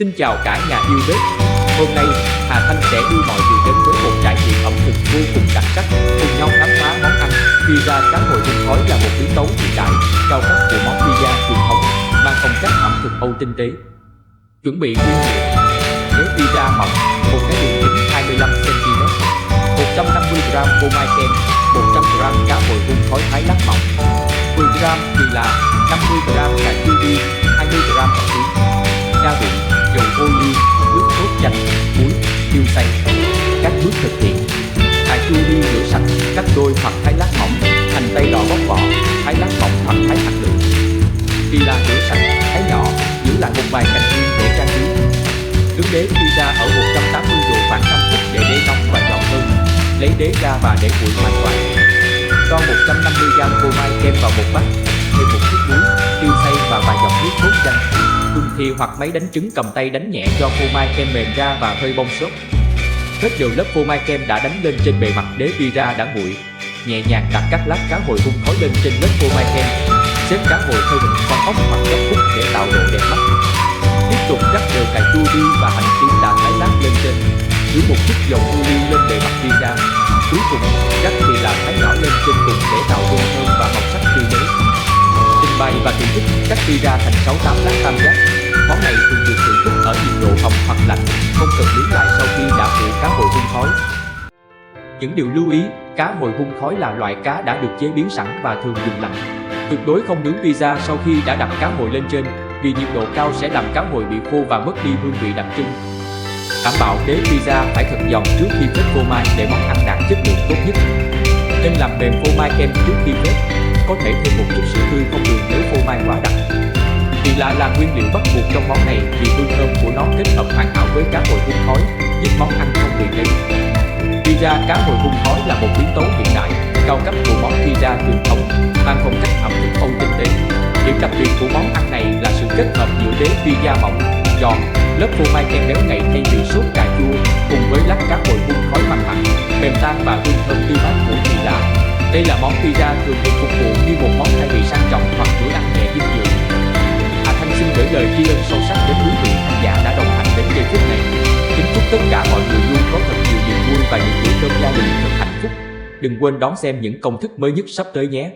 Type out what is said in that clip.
Xin chào cả nhà yêu bếp. Hôm nay, Hà Thanh sẽ đưa mọi người đến với một trải nghiệm ẩm thực vô cùng đặc sắc, cùng nhau khám phá món ăn pizza cá hồi hun khói là một biến tấu hiện đại, cao cấp của món pizza truyền thống, mang phong cách ẩm thực Âu tinh tế. Chuẩn bị nguyên liệu: đế pizza mỏng, một cái đường kính 25 cm, 150 g phô mai kem, 100 g cá hồi hun khói thái lát mỏng, 10 g kỳ lạ, 50 g cà chua bi, 20 g hạt tím. Gia vị: dầu ô liu, nước cốt chanh, muối, tiêu xay. Các bước thực hiện: cà chua bi rửa sạch, cắt đôi hoặc thái lát mỏng. Hành tây đỏ bóc vỏ, thái lát mỏng hoặc thái hạt lựu. Kỳ lạ rửa sạch, thái nhỏ, giữ lại một vài cành riêng để trang trí. Nướng đế pizza ở 180 độ khoảng 5 phút để đế nóng và giòn hơn. Lấy đế ra và để nguội hoàn toàn. Cho 150 g phô mai kem vào một bát, thêm một chút muối, tiêu xay và vài giọt nước cốt chanh. Dùng thìa hoặc máy đánh trứng cầm tay đánh nhẹ cho phô mai kem mềm ra và hơi bong xốp. Phết đều lớp phô mai kem đã đánh lên trên bề mặt đế pizza đã nguội. Nhẹ nhàng đặt các lát cá hồi hun khói lên trên lớp phô mai kem. Xếp cá hồi theo hình con ốc hoặc góc khúc để tạo độ đẹp mắt. Tiếp tục rắc đều cà chua bi và hành tím đã thái lát lên trên. Dưới một chút dầu ô liu lên bề mặt pizza. Cuối cùng, rắc thì là thái nhỏ lên trên cùng để tạo hương thơm và màu sắc tươi mới. Trình bày và thưởng thức cắt pizza thành 6-8 lát tam giác. Món này thường được thưởng thức ở nhiệt độ hồng hoặc lạnh, không cần nướng lại sau khi đã phủ cá hồi hun khói. Những điều lưu ý: cá hồi hun khói là loại cá đã được chế biến sẵn và thường dùng lạnh. Tuyệt đối không nướng pizza sau khi đã đặt cá hồi lên trên, vì nhiệt độ cao sẽ làm cá hồi bị khô và mất đi hương vị đặc trưng. Đảm bảo đế pizza phải thật giòn trước khi phết phô mai để món ăn đạt chất lượng tốt nhất. Nên làm mềm phô mai kem trước khi phết. Có thể thêm một chút sữa tươi không đường nếu phô mai quá đặc. Kỳ lạ là nguyên liệu bắt buộc trong món này vì hương thơm của nó kết hợp hoàn hảo với cá hồi hun khói, giúp món ăn không bị ngấy. Pizza cá hồi hun khói là một biến tấu hiện đại, cao cấp của món pizza truyền thống, mang phong cách ẩm thực Âu tinh tế. Điểm đặc biệt của món ăn này là sự kết hợp giữa đế pizza mỏng, giòn, lớp phô mai kem béo ngậy thay vì sốt cà chua, cùng với lát cá hồi hun khói mặn mặn, mềm tan và hương thơm tươi mát của kỳ lạ. Đây là món pizza thường được phục vụ như một món khai vị sang trọng hoặc bữa ăn nhẹ dinh dưỡng. Hà Thanh xin gửi lời tri ân sâu sắc đến quý vị khán giả đã đồng hành đến giây phút này. Kính chúc tất cả mọi người luôn có thật nhiều niềm vui và những bữa cơm gia đình thật hạnh phúc. Đừng quên đón xem những công thức mới nhất sắp tới nhé.